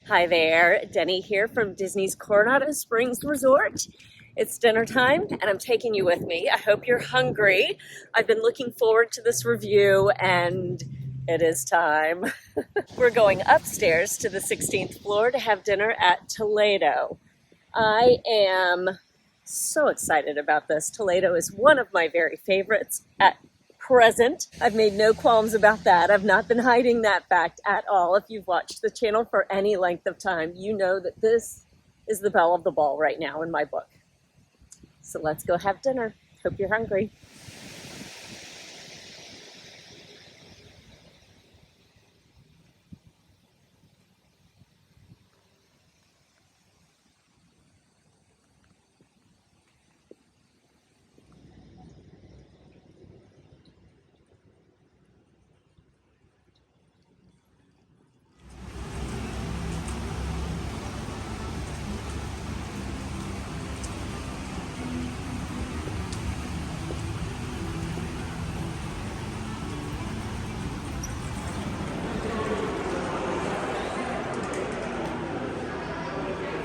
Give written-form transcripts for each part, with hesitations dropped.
Hi there, Denny here from Disney's Coronado Springs Resort. It's dinner time and I'm taking you with me. I hope you're hungry. I've been looking forward to this review and it is time. We're going upstairs to the 16th floor to have dinner at Toledo. I am so excited about this. Toledo is one of my very favorites at present. I've made no qualms about that. I've not been hiding that fact at all. If you've watched the channel for any length of time, you know that this is the belle of the ball right now in my book. So let's go have dinner. Hope you're hungry.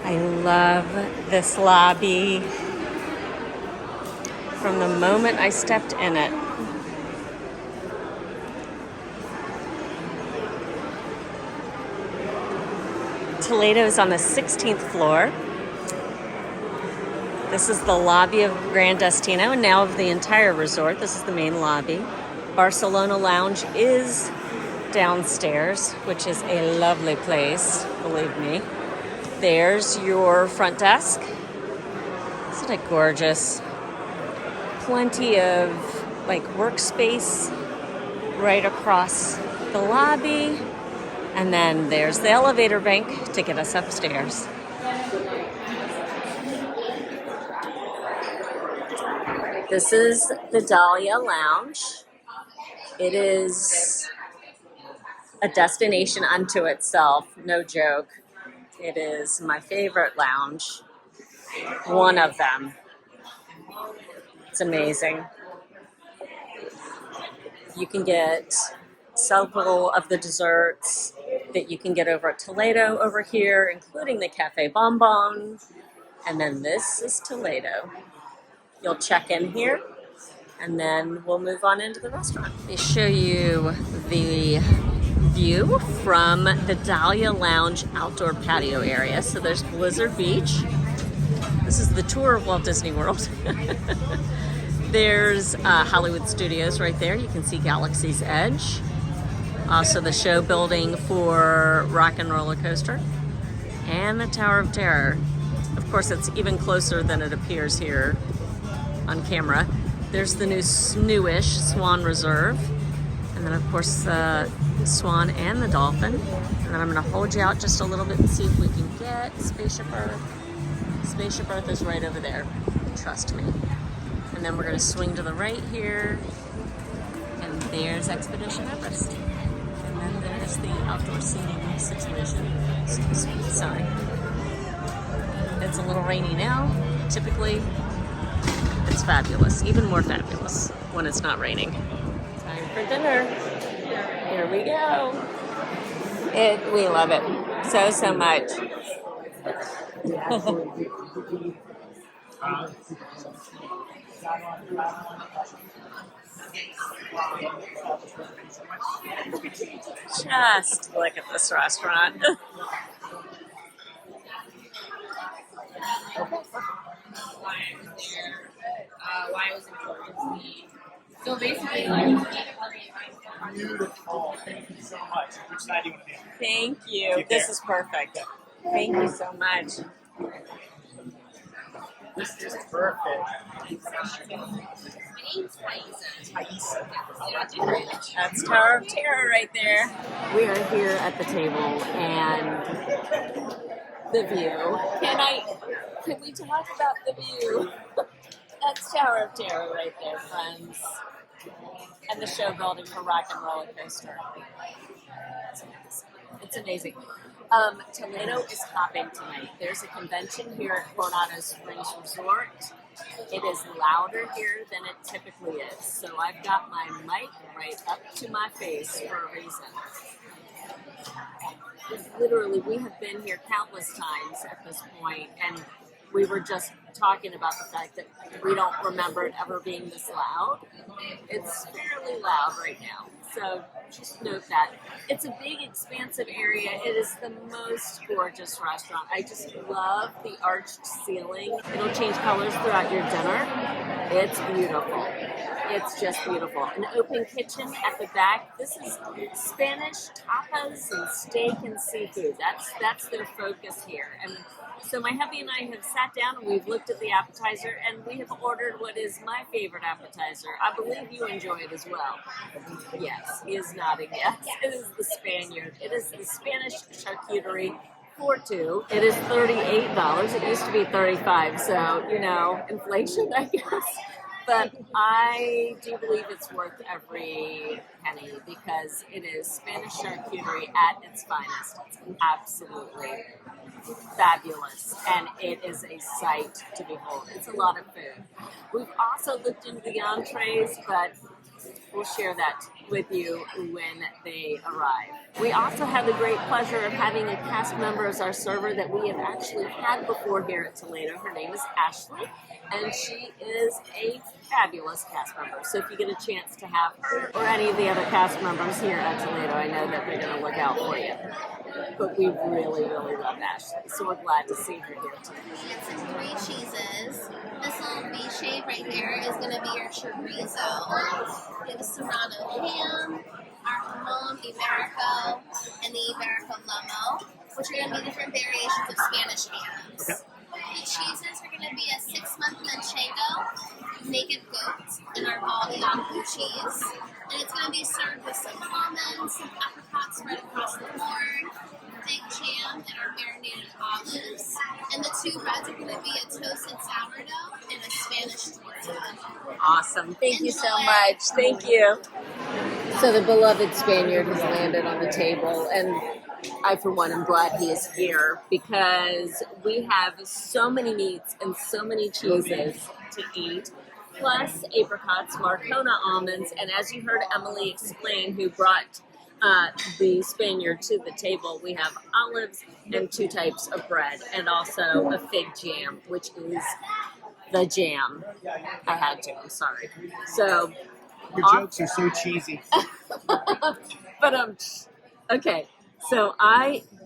I love this lobby from the moment I stepped in it. Toledo is on the 16th floor. This is the lobby of Grand Destino and now of the entire resort. This is the main lobby. Barcelona Lounge is downstairs, which is a lovely place, believe me. There's your front desk. Isn't it gorgeous? Plenty of workspace right across the lobby. And then there's the elevator bank to get us upstairs. This is the Dahlia Lounge. It is a destination unto itself, no joke. It is my favorite lounge, one of them. It's amazing. You can get several of the desserts that you can get over at Toledo over here, including the Cafe Bonbon. And then this is Toledo. You'll check in here, and then we'll move on into the restaurant. They show you the view from the Dahlia Lounge outdoor patio area. So there's Blizzard Beach. This is the tour of Walt Disney World. There's Hollywood Studios right there. You can see Galaxy's Edge. Also the show building for Rock and Roller Coaster. And the Tower of Terror. Of course, it's even closer than it appears here on camera. There's the newish Swan Reserve. And then of course Swan and the Dolphin. And then I'm gonna hold you out just a little bit and see if we can get Spaceship Earth. Spaceship Earth is right over there, trust me. And then we're gonna swing to the right here. And there's Expedition Everest. And then there's the outdoor seating situation. Sorry. It's a little rainy now. Typically, it's fabulous, even more fabulous when it's not raining. Time for dinner. Here we go. We love it so much. Just look at this restaurant. Why it was important to me. So basically, beautiful. Thank you so much. Which side do you want to be on? Thank you. This is perfect. Thank you so much. This is perfect. That's Tower of Terror right there. We are here at the table and the view. Can we talk about the view? That's Tower of Terror right there, friends. And the show building for Rock and Roller Coaster. It's amazing. Toledo is hopping tonight. There's a convention here at Coronado Springs Resort. It is louder here than it typically is. So I've got my mic right up to my face for a reason. literally, we have been here countless times at this point, and we were just talking about the fact that we don't remember it ever being this loud. It's fairly loud right now, so just note that. It's a big, expansive area. It is the most gorgeous restaurant. I just love the arched ceiling. It'll change colors throughout your dinner. It's beautiful. It's just beautiful. An open kitchen at the back. This is Spanish tapas and steak and seafood. That's their focus here. And so my hubby and I have sat down and we've looked at the appetizer and we have ordered what is my favorite appetizer. I believe you enjoy it as well. Yes, he is nodding yes. It is the Spaniard. It is the Spanish charcuterie for two. It is $38. It used to be $35, so, you know, inflation, I guess. But I do believe it's worth every penny because it is Spanish charcuterie at its finest. It's absolutely fabulous, and it is a sight to behold. It's a lot of food. We've also looked into the entrees, but we'll share that with you when they arrive. We also have the great pleasure of having a cast member as our server that we have actually had before here at Toledo. Her name is Ashley, and she is a fabulous cast member. So if you get a chance to have her or any of the other cast members here at Toledo, I know that they're going to look out for you. But we really, really love Ashley, so we're glad to see her here today. We get some 3 cheeses. This little V shape right here is going to be your chorizo. We have a serrano ham, our jamon iberico, and the iberico lomo, which are going to be different variations of Spanish hams. Okay. The cheeses are going to be a 6-month manchego, naked goat, and our Baldion blue cheese. And it's going to be served with some almonds, some apricots spread across the board, fig jam, and our marinated olives. And the 2 breads are going to be a toasted sourdough and a Spanish torta. Awesome. Thank you so Enjoy. much. Thank you. So the beloved Spaniard has landed on the table, and I, for one, am glad he is here because we have so many meats and so many cheeses to eat, plus apricots, Marcona almonds, and as you heard Emily explain, who brought the Spaniard to the table, we have olives and 2 types of bread, and also a fig jam, which is the jam. I had to, I'm sorry. So, Your jokes are so cheesy. but okay. So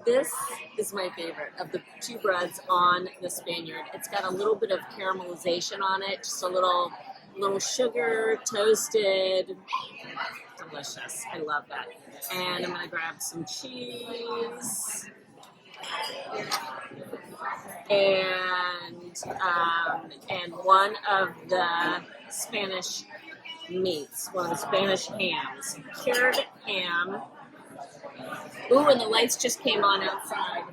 this is my favorite of the 2 breads on the Spaniard. It's got a little bit of caramelization on it, just a little sugar, toasted, delicious. I love that. And I'm gonna grab some cheese and one of the Spanish meats, one of the Spanish hams, cured ham. Ooh, and the lights just came on outside.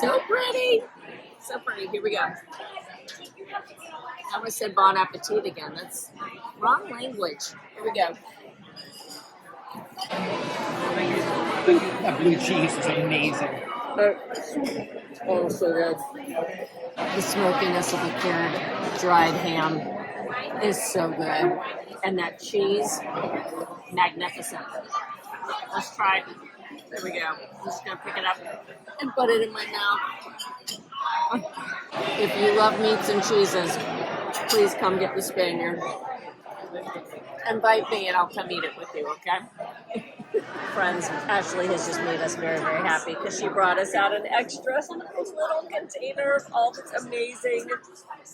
So pretty. So pretty. Here we go. I almost said bon appetit again. That's wrong language. Here we go. That blue cheese is amazing. Oh, so good. The smokiness of the cured dried ham is so good. And that cheese, magnificent. Let's try it. There we go. I'm just going to pick it up and put it in my mouth. If you love meats and cheeses, please come get the Spaniard. Invite me and I'll come eat it with you, okay? Friends, Ashley has just made us very, very happy because she brought us out an extra little container of all this amazing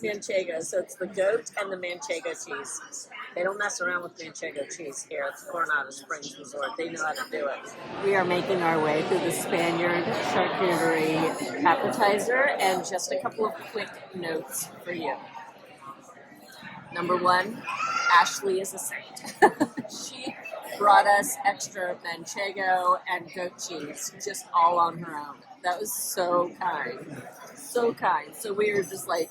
manchego. So it's the goat and the manchego cheese. They don't mess around with manchego cheese here at the Coronado Springs Resort. They know how to do it. We are making our way through the Spaniard charcuterie appetizer, and just a couple of quick notes for you. Number 1, Ashley is a saint. She brought us extra manchego and goat cheese, just all on her own. That was so kind. So kind. So we are just like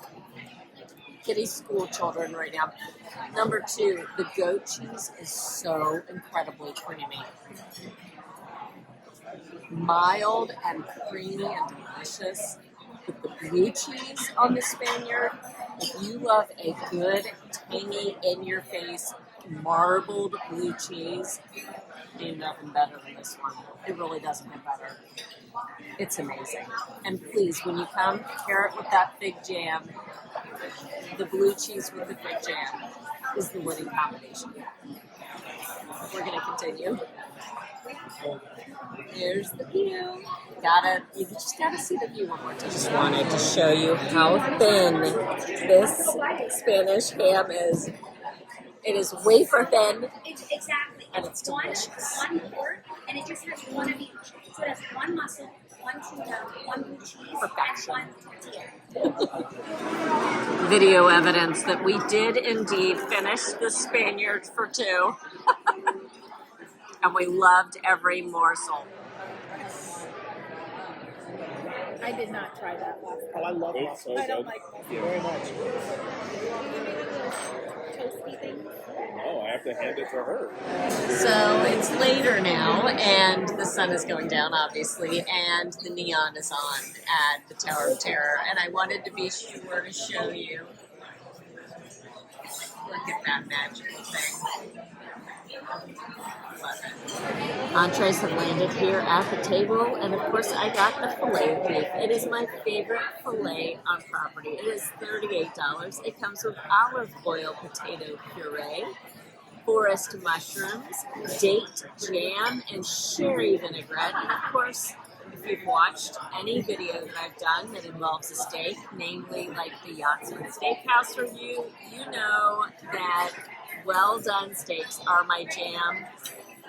kitty school children right now. Number 2, the goat cheese is so incredibly creamy. Mild and creamy and delicious. With the blue cheese on the Spaniard, if you love a good, tangy, in-your-face, marbled blue cheese, Ain't nothing better than this one. It really doesn't get better. It's amazing. And please, when you come, pair it with that fig jam. The blue cheese with the fig jam is the winning combination. We're going to continue. Here's the view. You just gotta see the view one more time. Just wanted to show you how thin this Spanish ham is. It is wafer thin. Exactly. And it's delicious. One pork, and it just has one of each. So it has one mussel, one tuna, one blue cheese, Perfection. and one tortilla. Video evidence that we did indeed finish the Spaniards for two. And we loved every morsel. I did not try that last Oh, I love mussels. I don't like Thank you very much. toasty things. Oh, I have to hand it to her. So it's later now, and the sun is going down, obviously, and the neon is on at the Tower of Terror. And I wanted to be sure to show you. Look at that magical thing. Love it. Entrees have landed here at the table, and of course I got the filet of beef. It is my favorite filet on property. It is $38. It comes with olive oil potato puree, forest mushrooms, date jam, and sherry vinaigrette. And of course, if you've watched any video that I've done that involves a steak, namely like the Yachtsman Steakhouse review, you know that well done steaks are my jam.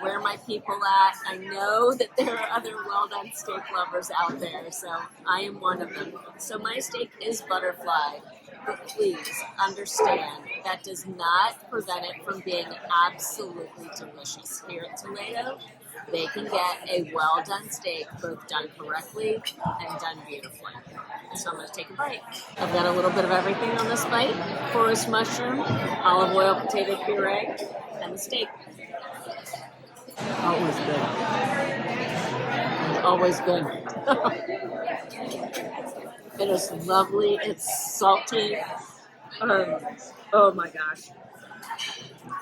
Where are my people at? I know that there are other well done steak lovers out there, so I am one of them. So my steak is butterfly, but please understand that does not prevent it from being absolutely delicious. Here at Toledo, they can get a well done steak, both done correctly and done beautifully. So I'm going to take a bite. I've got a little bit of everything on this bite: forest mushroom, olive oil potato puree, and the steak. Always good. It's always good. It is lovely. It's salty. Oh my gosh.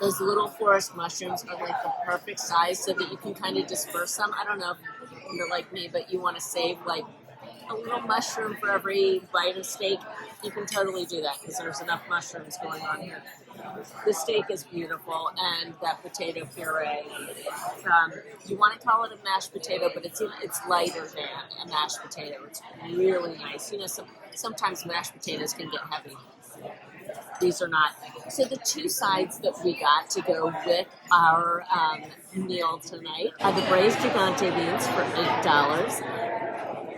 Those little forest mushrooms are like the perfect size so that you can kind of disperse them. I don't know if you're like me, but you want to save like a little mushroom for every bite of steak. You can totally do that because there's enough mushrooms going on here. The steak is beautiful, and that potato puree. You want to call it a mashed potato, but it's lighter than a mashed potato. It's really nice. You know, sometimes mashed potatoes can get heavy. These are not. So the two sides that we got to go with our meal tonight are the braised gigante beans for $8.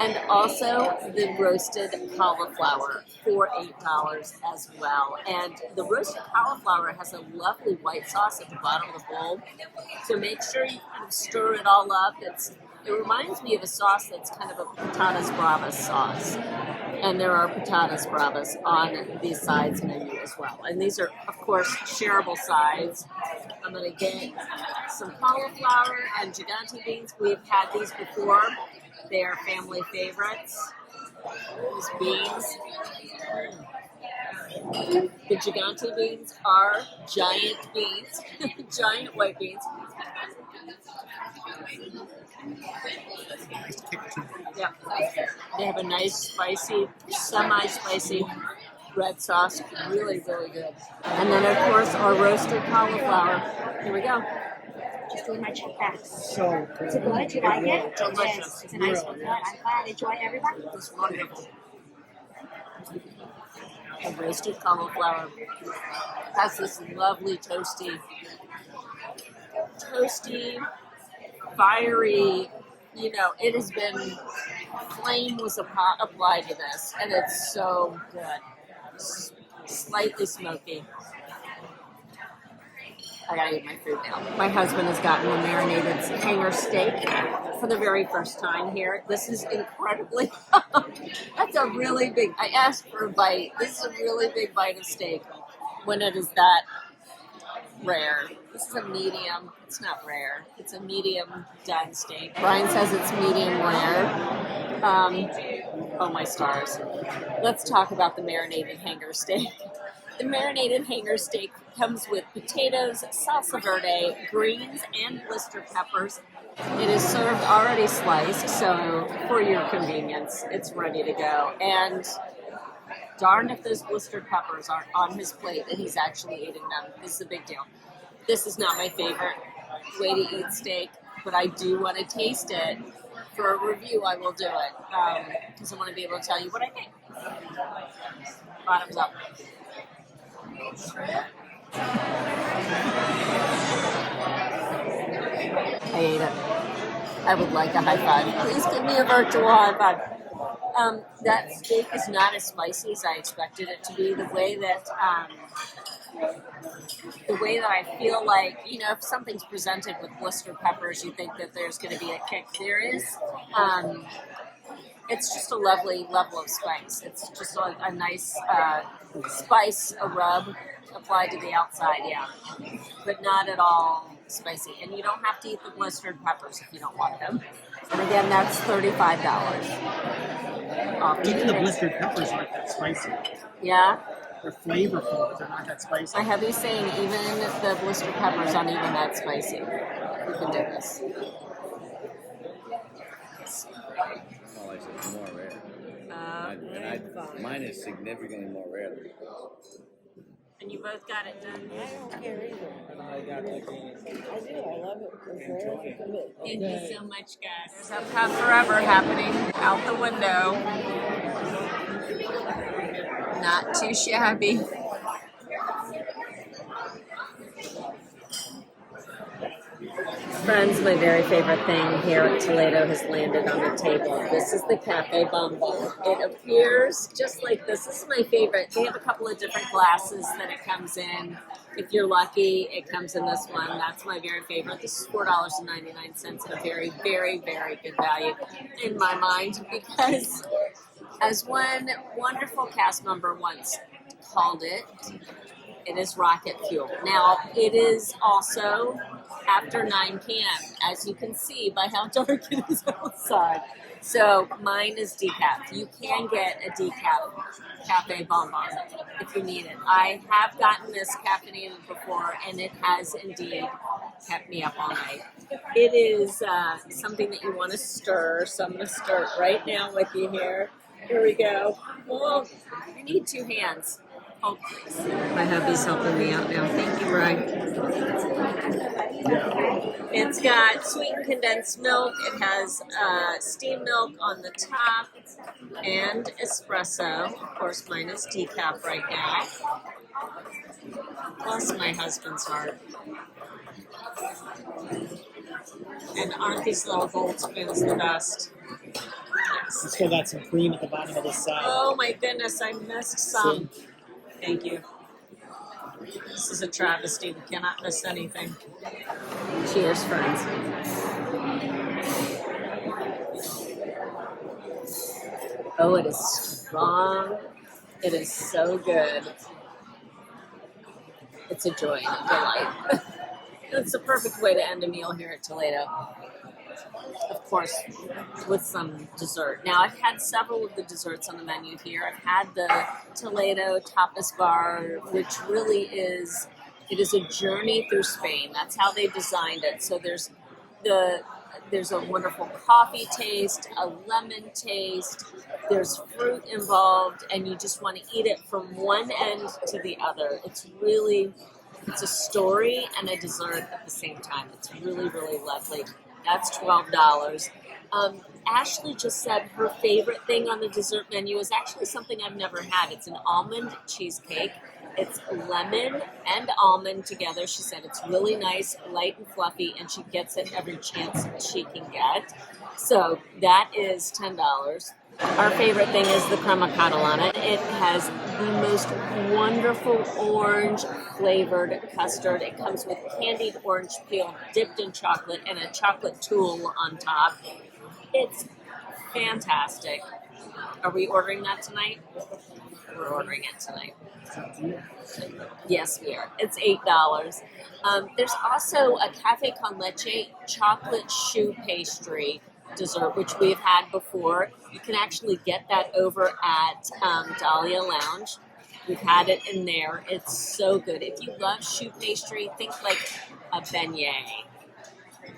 And also the roasted cauliflower for $8 as well. And the roasted cauliflower has a lovely white sauce at the bottom of the bowl. So make sure you kind of stir it all up. It reminds me of a sauce that's kind of a patatas bravas sauce. And there are patatas bravas on the sides menu as well. And these are, of course, shareable sides. I'm going to get some cauliflower and gigante beans. We've had these before. They are family favorites. These beans. The gigante beans are giant beans, giant white beans. Yeah. They have a nice spicy, semi-spicy red sauce. Really, really good. And then, of course, our roasted cauliflower. Here we go. Just doing my check backs. So good. Is it good? Do you like it? Delicious. It's a nice one. Good. I'm glad. Enjoy everybody. It's wonderful. The roasted cauliflower has this lovely toasty, fiery, you know, it has been, flame was applied to this, and it's so good. Slightly smoky. I gotta eat my food now. My husband has gotten a marinated hanger steak for the very first time here. This is incredibly, that's a really big, I asked for a bite. This is a really big bite of steak when it is that rare. This is a medium, it's not rare, it's a medium done steak. Brian says it's medium rare. Oh my stars. Let's talk about the marinated hanger steak. The marinated hanger steak comes with potatoes, salsa verde, greens, and blister peppers. It is served already sliced, so for your convenience, it's ready to go. And darn if those blistered peppers aren't on his plate and he's actually eating them. This is a big deal. This is not my favorite way to eat steak, but I do want to taste it. For a review, I will do it, because I want to be able to tell you what I think. Bottoms up. I ate it. I would like a high five. Please give me a virtual high five. That steak is not as spicy as I expected it to be. The way that I feel like, if something's presented with blistered peppers, you think that there's going to be a kick. There is. It's just a lovely level of spice. It's just a nice spice, a rub applied to the outside, yeah. But not at all spicy. And you don't have to eat the blistered peppers if you don't want them. And again, that's $35. Even the blistered peppers aren't that spicy. Yeah? They're flavorful, but they're not that spicy. My hubby's saying even the blistered peppers aren't even that spicy. You can do this. Oh, it's more rare. Mine is significantly more rare than yours. And you both got it done. I don't care either. I do. I love it. Thank you so much, guys. There's EPCOT Forever happening out the window. Not too shabby. Friends, my very favorite thing here at Toledo has landed on the table. This is the Cafe Bonbon. It appears just like this. This is my favorite. They have a couple of different glasses that it comes in. If you're lucky, it comes in this one. That's my very favorite. This is $4.99 and a very, very, very good value in my mind, because as one wonderful cast member once called it, it is rocket fuel. Now, it is also after 9 p.m., as you can see by how dark it is outside. So mine is decaf. You can get a decaf Cafe Bonbon if you need it. I have gotten this caffeinated before, and it has indeed kept me up all night. It is something that you want to stir, so I'm going to stir it right now with you here. Here we go. Well, you need 2 hands. Oh, please. My hubby's helping me out now. Thank you, Brian. It's got sweetened condensed milk. It has steamed milk on the top and espresso. Of course, mine is decaf right now. Bless my husband's heart. And aren't these little gold spoons the best? You still got some cream at the bottom of this side. Oh my goodness, I missed some. Thank you. This is a travesty. We cannot miss anything. Cheers, friends. Oh, it is strong. It is so good. It's a joy and a delight. It's the perfect way to end a meal here at Toledo. Of course, with some dessert. Now, I've had several of the desserts on the menu here. I've had the Toledo Tapas bar, which really is, it is a journey through Spain. That's how they designed it. So there's a wonderful coffee taste, a lemon taste, there's fruit involved, and you just want to eat it from one end to the other. It's a story and a dessert at the same time. It's really, really lovely. That's $12. Ashley just said her favorite thing on the dessert menu is actually something I've never had. It's an almond cheesecake. It's lemon and almond together. She said it's really nice, light and fluffy, and she gets it every chance she can get. So that is $10. Our favorite thing is the crema catalana. It has the most wonderful orange flavored custard. It comes with candied orange peel dipped in chocolate and a chocolate tulle on top. It's fantastic. Are we ordering that tonight? We're ordering it tonight. Yes, we are. It's $8. There's also a cafe con leche chocolate choux pastry dessert, which we've had before. You can actually get that over at Dahlia Lounge. We've had it in there. It's so good. If you love choux pastry, think like a beignet.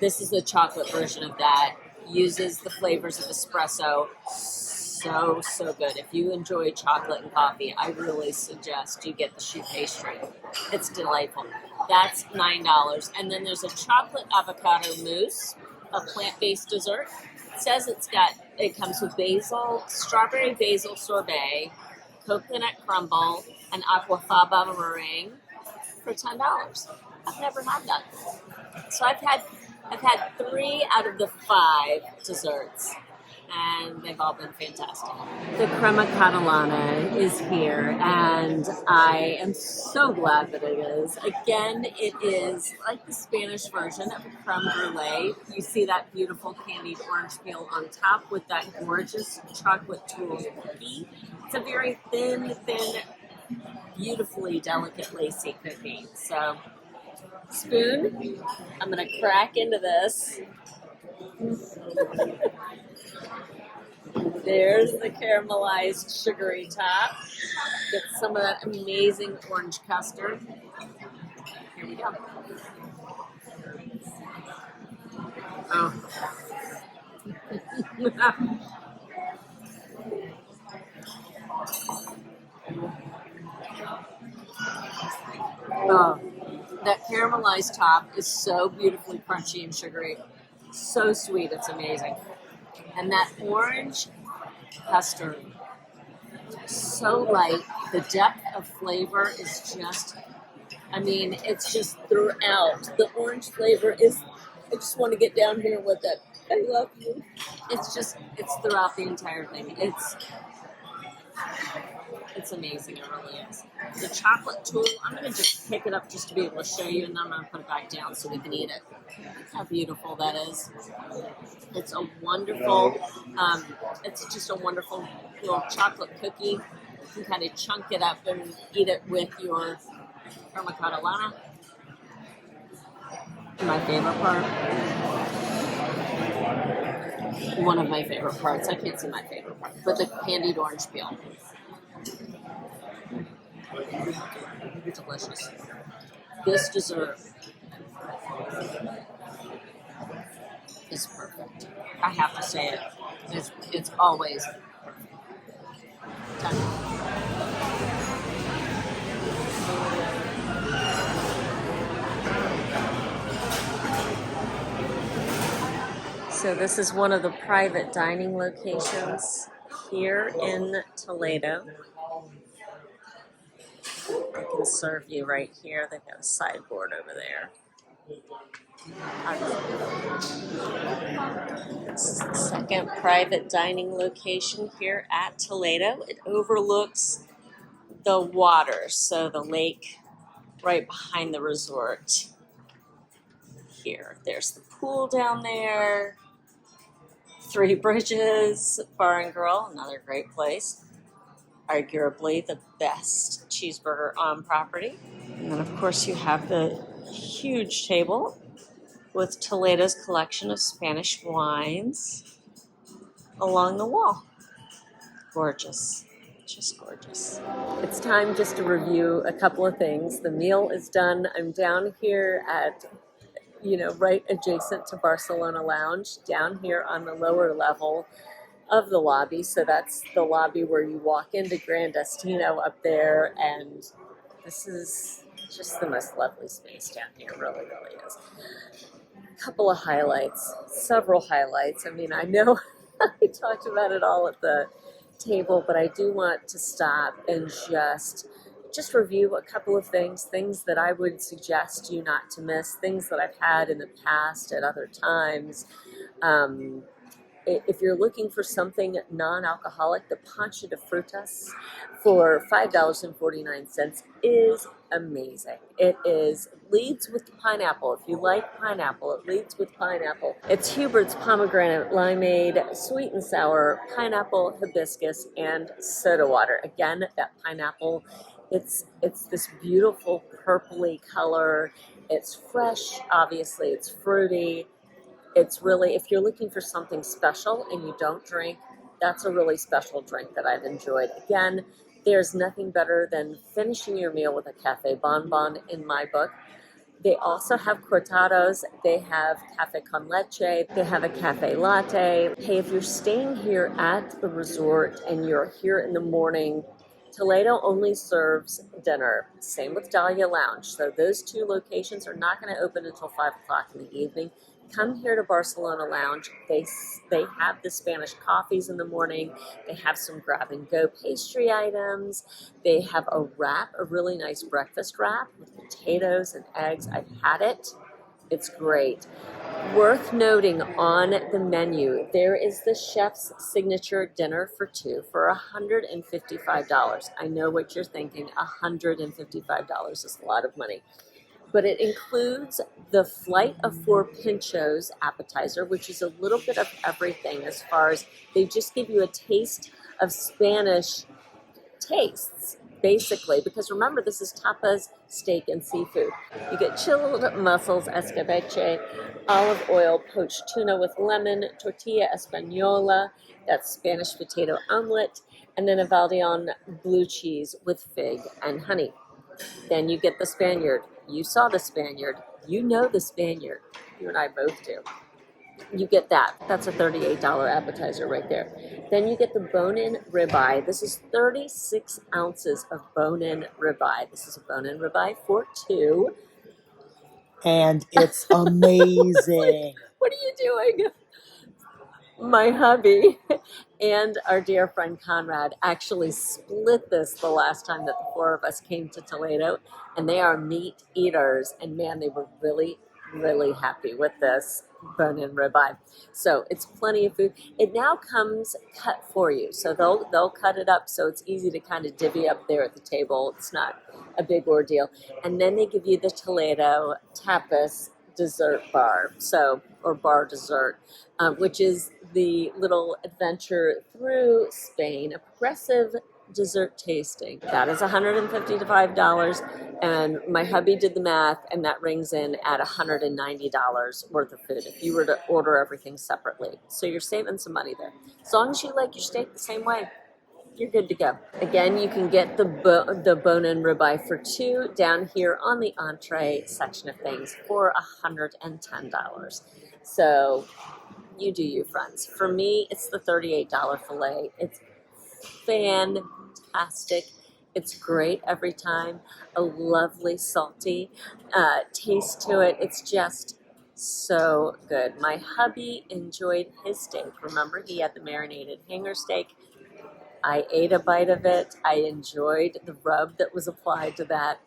This is the chocolate version of that. Uses the flavors of espresso. So good. If you enjoy chocolate and coffee, I really suggest you get the choux pastry. It's delightful. That's $9. And then there's a chocolate avocado mousse, a plant-based dessert. It says it comes with basil, strawberry basil sorbet, coconut crumble, and aquafaba meringue for $10. I've never had that. So I've had 3 out of the 5 desserts, and they've all been fantastic. The crema catalana is here, and I am so glad that it is. Again, it is like the Spanish version of a creme brulee. You see that beautiful candied orange peel on top with that gorgeous chocolate tulle cookie. It's a very thin, beautifully delicate lacy cookie. So, spoon, I'm gonna crack into this. There's the caramelized sugary top. Get some of that amazing orange custard. Here we go. Oh. Oh. That caramelized top is so beautifully crunchy and sugary. So sweet, it's amazing. And that orange custard, so light. The depth of flavor is just, it's just throughout. The orange flavor is, I just want to get down here with it. I love you. It's throughout the entire thing. It's amazing, it really is. The chocolate tulle, I'm going to just pick it up just to be able to show you, and then I'm going to put it back down so we can eat it. Look how beautiful that is. It's a wonderful, it's just a wonderful little chocolate cookie. You can kind of chunk it up and eat it with your crema catalana. My favorite part. One of my favorite parts. I can't say my favorite part, but the candied orange peel. Delicious. This dessert is perfect. I have to say it. It's always perfect. So this is one of the private dining locations here in Toledo. They can serve you right here. They've got a sideboard over there. This is the second private dining location here at Toledo. It overlooks the water, so the lake right behind the resort. Here, there's the pool down there. 3 Bridges Bar and Grill, another great place. Arguably the best cheeseburger on property. And then, of course, you have the huge table with Toledo's collection of Spanish wines along the wall. Gorgeous. Just gorgeous. It's time just to review a couple of things. The meal is done. I'm down here at, right adjacent to Barcelona Lounge, down here on the lower level of the lobby. So that's the lobby where you walk into Gran Destino up there, and this is just the most lovely space down here. It really, really is. A couple of highlights, several highlights. I know I talked about it all at the table, but I do want to stop and just review a couple of things that I would suggest you not to miss, things that I've had in the past at other times. If you're looking for something non-alcoholic, the Pancha de Frutas for $5.49 is amazing. It leads with pineapple. If you like pineapple, it leads with pineapple. It's Hubert's pomegranate limeade, sweet and sour, pineapple, hibiscus, and soda water. Again, that pineapple, it's this beautiful purpley color. It's fresh, obviously. It's fruity. It's really, if you're looking for something special and you don't drink, that's a really special drink that I've enjoyed. Again, There's nothing better than finishing your meal with a cafe bonbon in my book. They also have cortados, they have cafe con leche, they have a cafe latte. Hey, if you're staying here at the resort and you're here in the morning, Toledo only serves dinner. Same with Dahlia Lounge. So those two locations are not going to open until 5 o'clock in the evening. Come here to Barcelona Lounge. They have the Spanish coffees in the morning. They have some grab-and-go pastry items. They have a wrap, a really nice breakfast wrap with potatoes and eggs. I've had it. It's great. Worth noting on the menu, there is the chef's signature dinner for two for $155. I know what you're thinking. $155 is a lot of money. But it includes the flight of 4 pinchos appetizer, which is a little bit of everything as far as they just give you a taste of Spanish tastes, basically, because remember, this is tapas, steak, and seafood. You get chilled mussels, escabeche, olive oil, poached tuna with lemon, tortilla española, that's Spanish potato omelet, and then a Valdion blue cheese with fig and honey. Then you get the Spaniard. You saw the Spaniard. You know the Spaniard. You and I both do. You get that. That's a $38 appetizer right there. Then you get the bone-in ribeye. This is 36 ounces of bone-in ribeye. This is a bone-in ribeye for two. And it's amazing. What are you doing? My hubby and our dear friend Conrad actually split this the last time that the 4 of us came to Toledo, and they are meat eaters, and man, they were really, really happy with this bone-in ribeye. So it's plenty of food. It now comes cut for you, so they'll cut it up so it's easy to kind of divvy up there at the table. It's not a big ordeal. And then they give you the Toledo Tapas dessert bar, or bar dessert, which is the little adventure through Spain, a progressive dessert tasting. That is $155, and my hubby did the math, and that rings in at $190 worth of food if you were to order everything separately. So you're saving some money there. As long as you like your steak the same way, you're good to go. Again, you can get the bone-in ribeye for two down here on the entree section of things for $110. So you do you, friends. For me, it's the $38 filet. It's fantastic. It's great every time. A lovely salty taste to it. It's just so good. My hubby enjoyed his steak. Remember, he had the marinated hanger steak. I ate a bite of it. I enjoyed the rub that was applied to that.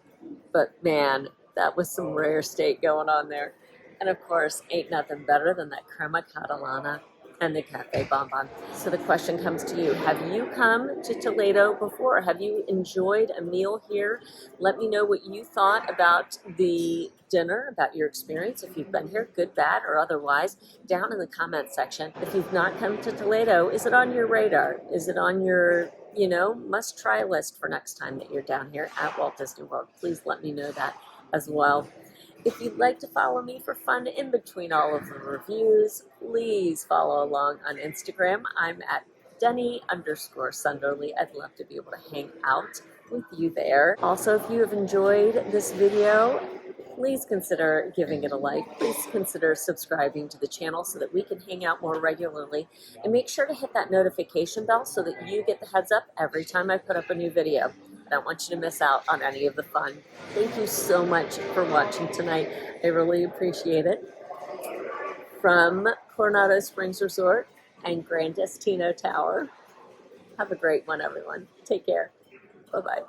But man, that was some rare steak going on there. And of course, ain't nothing better than that crema catalana and the cafe bonbon. So the question comes to you. Have you come to Toledo before? Have you enjoyed a meal here? Let me know what you thought about the dinner, about your experience, if you've been here, good, bad, or otherwise, down in the comment section. If you've not come to Toledo, is it on your radar? Is it on your, must-try list for next time that you're down here at Walt Disney World? Please let me know that as well. If you'd like to follow me for fun in between all of the reviews, please follow along on Instagram. I'm at Denny_Sunderly. I'd love to be able to hang out with you there. Also, if you have enjoyed this video, please consider giving it a like. Please consider subscribing to the channel so that we can hang out more regularly. And make sure to hit that notification bell so that you get the heads up every time I put up a new video. I don't want you to miss out on any of the fun. Thank you so much for watching tonight. I really appreciate it. From Coronado Springs Resort and Grand Destino Tower, have a great one, everyone. Take care. Bye-bye.